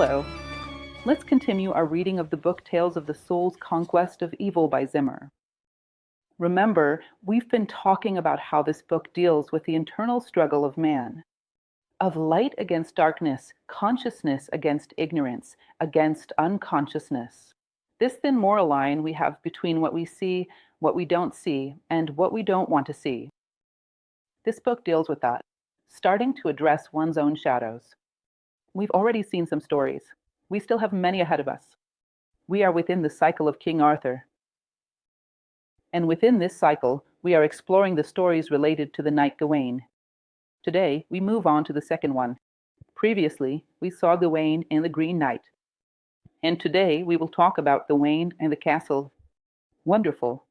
Hello. Let's continue our reading of the book Tales of the Soul's Conquest of Evil by Zimmer. Remember, we've been talking about how this book deals with the internal struggle of man, of light against darkness, consciousness against ignorance, against unconsciousness. This thin moral line we have between what we see, what we don't see, and what we don't want to see. This book deals with that, starting to address one's own shadows. We've already seen some stories. We still have many ahead of us. We are within the cycle of King Arthur. And within this cycle, we are exploring the stories related to the knight Gawain. Today, we move on to the second one. Previously, we saw Gawain and the Green Knight. And today, we will talk about Gawain and the castle. Wonderful.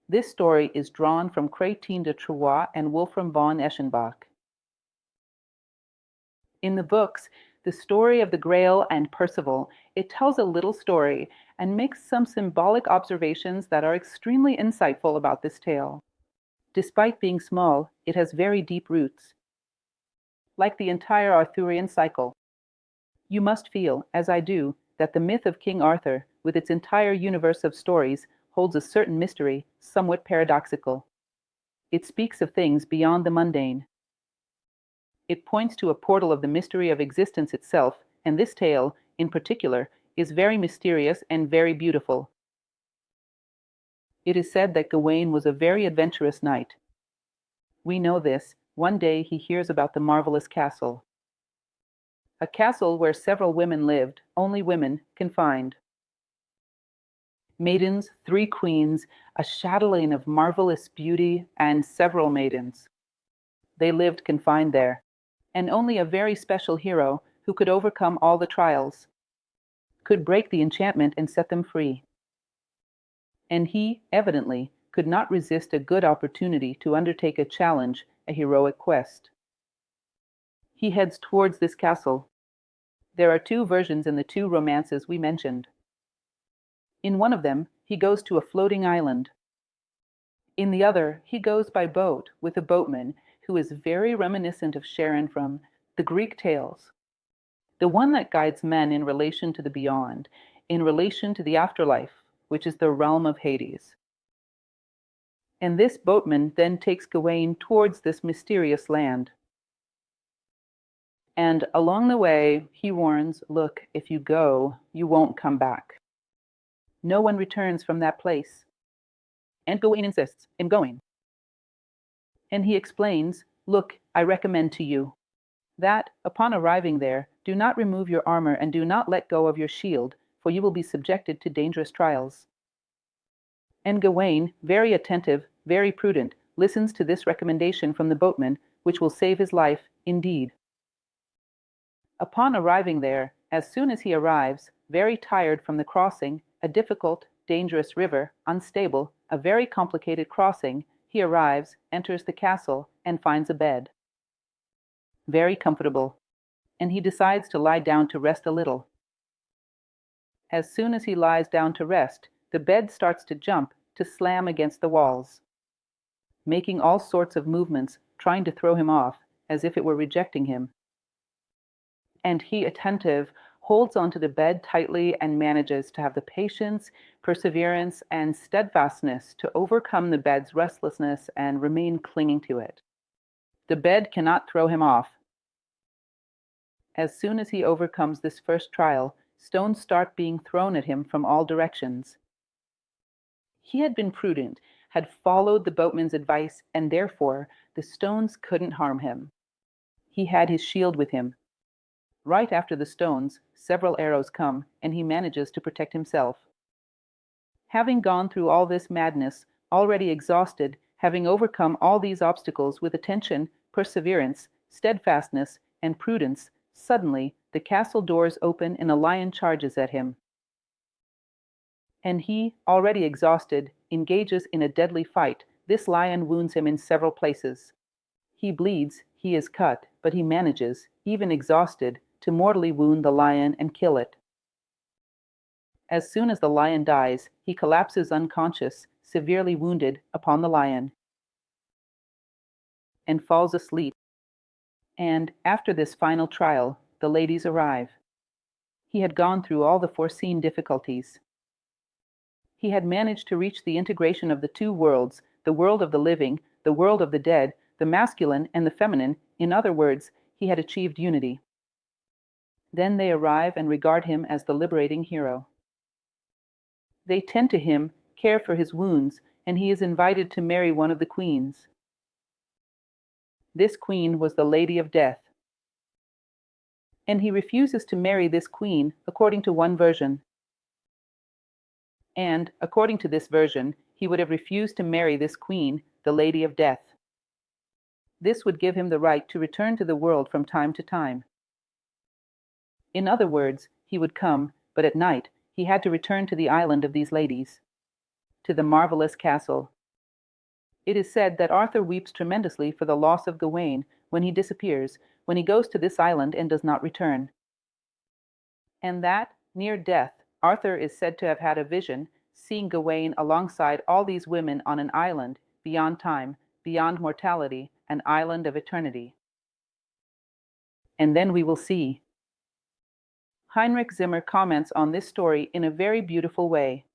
This story is drawn from Chrétien de Troyes and Wolfram von Eschenbach. In the books, the story of the Grail and Percival, it tells a little story and makes some symbolic observations that are extremely insightful about this tale. Despite being small, it has very deep roots. Like the entire Arthurian cycle, you must feel, as I do, that the myth of King Arthur, with its entire universe of stories, holds a certain mystery, somewhat paradoxical. It speaks of things beyond the mundane. It points to a portal of the mystery of existence itself, and this tale, in particular, is very mysterious and very beautiful. It is said that Gawain was a very adventurous knight. We know this. One day he hears about the marvelous castle. A castle where several women lived, only women, confined. Maidens, 3 queens, a chatelaine of marvelous beauty, and several maidens. They lived confined there, and only a very special hero, who could overcome all the trials, could break the enchantment and set them free. And he, evidently, could not resist a good opportunity to undertake a challenge, a heroic quest. He heads towards this castle. There are 2 versions in the 2 romances we mentioned. In one of them, he goes to a floating island. In the other, he goes by boat with a boatman who is very reminiscent of Charon from the Greek tales, the one that guides men in relation to the beyond, in relation to the afterlife, which is the realm of Hades. And this boatman then takes Gawain towards this mysterious land. And along the way, he warns, look, if you go, you won't come back. No one returns from that place. And Gawain insists in going. And he explains, look, I recommend to you that, upon arriving there, do not remove your armor and do not let go of your shield, for you will be subjected to dangerous trials. And Gawain, very attentive, very prudent, listens to this recommendation from the boatman, which will save his life, indeed. Upon arriving there, as soon as he arrives, very tired from the crossing, a difficult, dangerous river, unstable, a very complicated crossing, he arrives, enters the castle, and finds a bed. Very comfortable, and he decides to lie down to rest a little. As soon as he lies down to rest, the bed starts to jump, to slam against the walls, making all sorts of movements, trying to throw him off, as if it were rejecting him. And he, attentive, holds onto the bed tightly and manages to have the patience, perseverance, and steadfastness to overcome the bed's restlessness and remain clinging to it. The bed cannot throw him off. As soon as he overcomes this first trial, stones start being thrown at him from all directions. He had been prudent, had followed the boatman's advice, and therefore the stones couldn't harm him. He had his shield with him. Right after the stones, several arrows come, and he manages to protect himself. Having gone through all this madness, already exhausted, having overcome all these obstacles with attention, perseverance, steadfastness, and prudence, suddenly the castle doors open and a lion charges at him. And he, already exhausted, engages in a deadly fight. This lion wounds him in several places. He bleeds, he is cut, but he manages, even exhausted, to mortally wound the lion and kill it. As soon as the lion dies, he collapses unconscious, severely wounded, upon the lion, and falls asleep. And after this final trial, the ladies arrive. He had gone through all the foreseen difficulties. He had managed to reach the integration of the two worlds, the world of the living, the world of the dead, the masculine and the feminine. In other words, he had achieved unity. Then they arrive and regard him as the liberating hero. They tend to him, care for his wounds, and he is invited to marry one of the queens. This queen was the Lady of Death. And he refuses to marry this queen, according to one version. And, according to this version, he would have refused to marry this queen, the Lady of Death. This would give him the right to return to the world from time to time. In other words, he would come, but at night he had to return to the island of these ladies, to the marvelous castle. It is said that Arthur weeps tremendously for the loss of Gawain when he disappears, when he goes to this island and does not return. And that, near death, Arthur is said to have had a vision, seeing Gawain alongside all these women on an island, beyond time, beyond mortality, an island of eternity. And then we will see. Heinrich Zimmer comments on this story in a very beautiful way.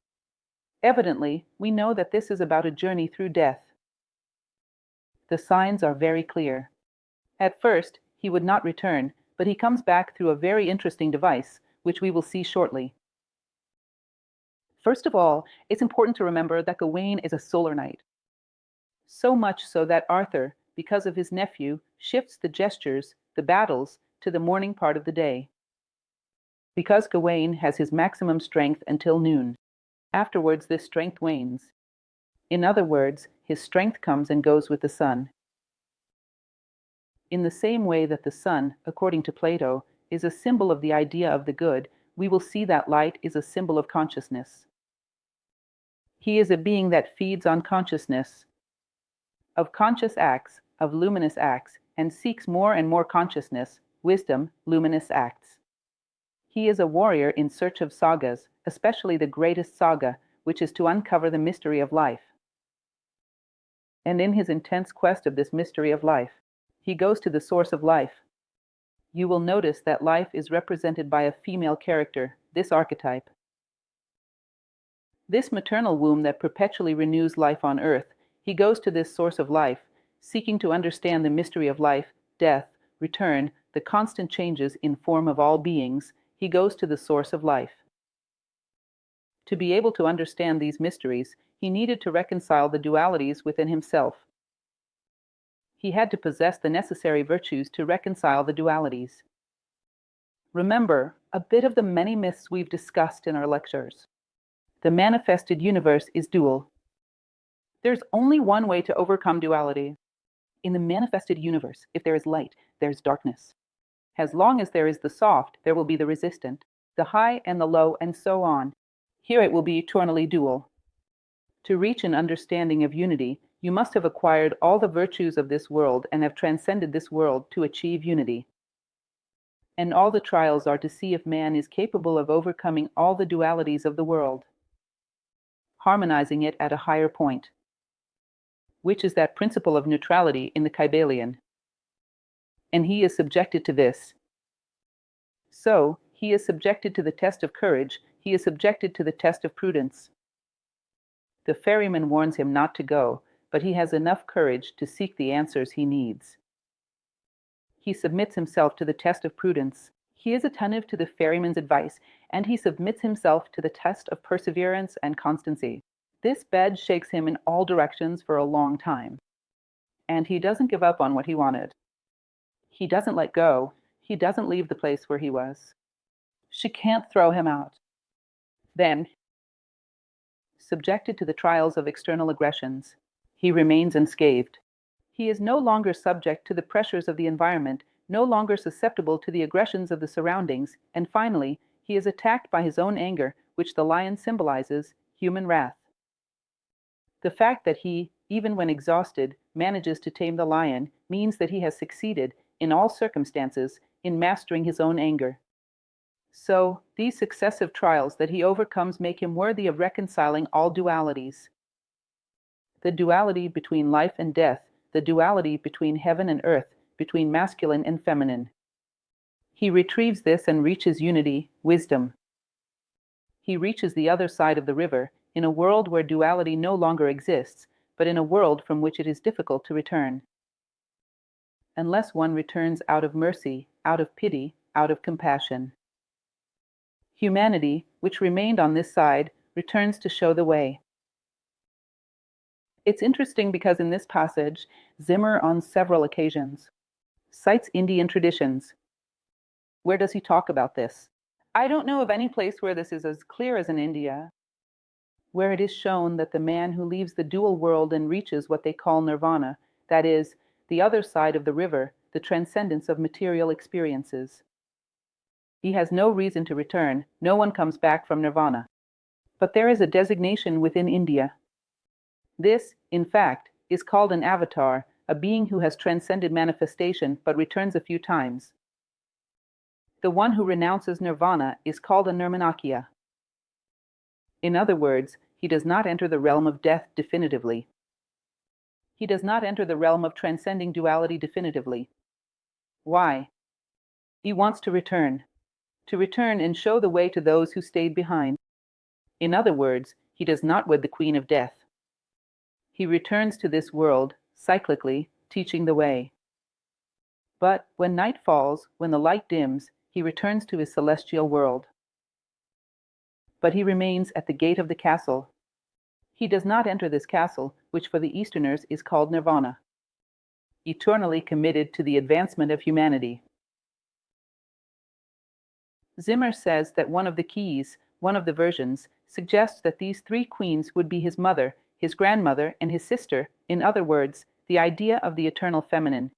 Evidently, we know that this is about a journey through death. The signs are very clear. At first, he would not return, but he comes back through a very interesting device, which we will see shortly. First of all, it's important to remember that Gawain is a solar knight. So much so that Arthur, because of his nephew, shifts the gestures, the battles, to the morning part of the day. Because Gawain has his maximum strength until noon. Afterwards, this strength wanes. In other words, his strength comes and goes with the sun. In the same way that the sun, according to Plato, is a symbol of the idea of the good, we will see that light is a symbol of consciousness. He is a being that feeds on consciousness, of conscious acts, of luminous acts, and seeks more and more consciousness, wisdom, luminous acts. He is a warrior in search of sagas, especially the greatest saga, which is to uncover the mystery of life. And in his intense quest of this mystery of life, he goes to the source of life. You will notice that life is represented by a female character, this archetype. This maternal womb that perpetually renews life on earth, he goes to this source of life, seeking to understand the mystery of life, death, return, the constant changes in form of all beings. He goes to the source of life. To be able to understand these mysteries, he needed to reconcile the dualities within himself. He had to possess the necessary virtues to reconcile the dualities. Remember a bit of the many myths we've discussed in our lectures. The manifested universe is dual. There's only one way to overcome duality. In the manifested universe, if there is light, there's darkness. As long as there is the soft, there will be the resistant, the high and the low, and so on. Here it will be eternally dual. To reach an understanding of unity, you must have acquired all the virtues of this world and have transcended this world to achieve unity. And all the trials are to see if man is capable of overcoming all the dualities of the world, harmonizing it at a higher point, which is that principle of neutrality in the Kybalion. And he is subjected to this. So, he is subjected to the test of courage, he is subjected to the test of prudence. The ferryman warns him not to go, but he has enough courage to seek the answers he needs. He submits himself to the test of prudence. He is attentive to the ferryman's advice, and he submits himself to the test of perseverance and constancy. This bed shakes him in all directions for a long time. And he doesn't give up on what he wanted. He doesn't let go. He doesn't leave the place where he was. She can't throw him out. Then, subjected to the trials of external aggressions, he remains unscathed. He is no longer subject to the pressures of the environment, no longer susceptible to the aggressions of the surroundings, and finally, he is attacked by his own anger, which the lion symbolizes, human wrath. The fact that he, even when exhausted, manages to tame the lion means that he has succeeded, in all circumstances, in mastering his own anger. So, these successive trials that he overcomes make him worthy of reconciling all dualities. The duality between life and death, the duality between heaven and earth, between masculine and feminine. He retrieves this and reaches unity, wisdom. He reaches the other side of the river, in a world where duality no longer exists, but in a world from which it is difficult to return. Unless one returns out of mercy, out of pity, out of compassion. Humanity, which remained on this side, returns to show the way. It's interesting because in this passage, Zimmer, on several occasions, cites Indian traditions. Where does he talk about this? I don't know of any place where this is as clear as in India, where it is shown that the man who leaves the dual world and reaches what they call nirvana, that is, the other side of the river, the transcendence of material experiences. He has no reason to return, no one comes back from nirvana. But there is a designation within India. This, in fact, is called an avatar, a being who has transcended manifestation but returns a few times. The one who renounces nirvana is called a nirmanakya. In other words, he does not enter the realm of death definitively. He does not enter the realm of transcending duality definitively. Why? He wants to return and show the way to those who stayed behind. In other words, he does not wed the queen of death. He returns to this world, cyclically, teaching the way. But when night falls, when the light dims, he returns to his celestial world. But he remains at the gate of the castle. He does not enter this castle, which for the Easterners is called nirvana, eternally committed to the advancement of humanity. Zimmer says that one of the keys, one of the versions, suggests that these three queens would be his mother, his grandmother, and his sister, in other words, the idea of the eternal feminine.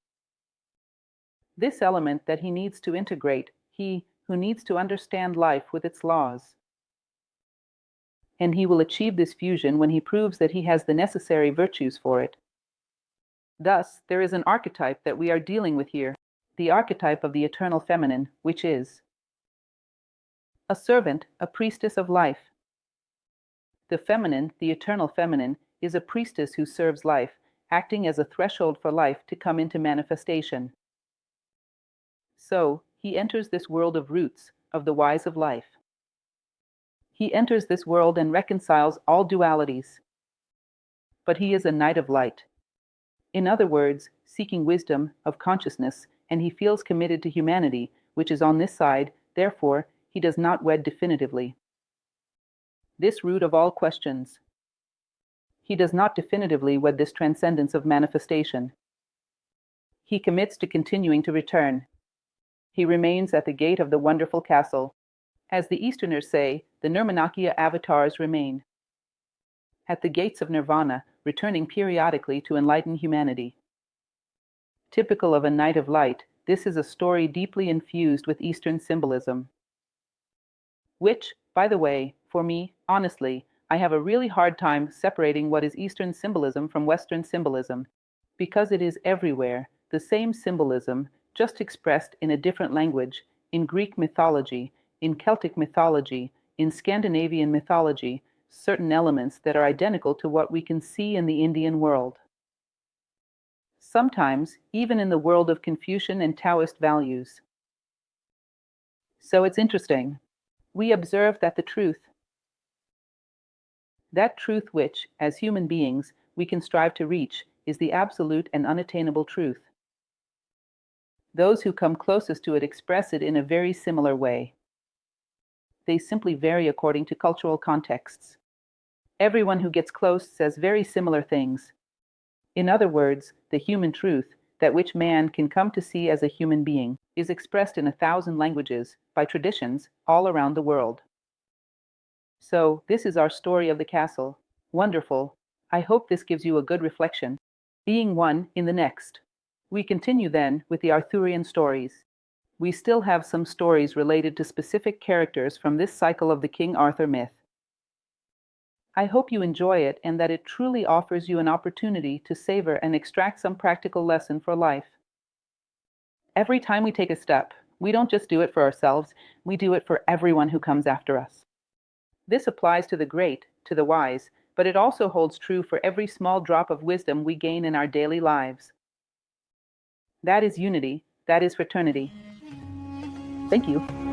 This element that he needs to integrate, he who needs to understand life with its laws. And he will achieve this fusion when he proves that he has the necessary virtues for it. Thus, there is an archetype that we are dealing with here, the archetype of the eternal feminine, which is a servant, a priestess of life. The feminine, the eternal feminine, is a priestess who serves life, acting as a threshold for life to come into manifestation. So, he enters this world of roots, of the whys of life. He enters this world and reconciles all dualities. But he is a knight of light. In other words, seeking wisdom, of consciousness, and he feels committed to humanity, which is on this side, therefore, he does not wed definitively. This root of all questions. He does not definitively wed this transcendence of manifestation. He commits to continuing to return. He remains at the gate of the wonderful castle. As the Easterners say, the Nirmanakya avatars remain at the gates of nirvana, returning periodically to enlighten humanity. Typical of a knight of light, this is a story deeply infused with Eastern symbolism. Which, by the way, for me, honestly, I have a really hard time separating what is Eastern symbolism from Western symbolism, because it is everywhere, the same symbolism, just expressed in a different language, in Greek mythology, in Celtic mythology, in Scandinavian mythology, certain elements that are identical to what we can see in the Indian world. Sometimes, even in the world of Confucian and Taoist values. So it's interesting. We observe that the truth, that truth which, as human beings, we can strive to reach, is the absolute and unattainable truth. Those who come closest to it express it in a very similar way. They simply vary according to cultural contexts. Everyone who gets close says very similar things. In other words, the human truth, that which man can come to see as a human being, is expressed in 1,000 languages, by traditions, all around the world. So, this is our story of the castle. Wonderful. I hope this gives you a good reflection. Being one in the next. We continue then with the Arthurian stories. We still have some stories related to specific characters from this cycle of the King Arthur myth. I hope you enjoy it and that it truly offers you an opportunity to savor and extract some practical lesson for life. Every time we take a step, we don't just do it for ourselves, we do it for everyone who comes after us. This applies to the great, to the wise, but it also holds true for every small drop of wisdom we gain in our daily lives. That is unity, that is fraternity. Thank you.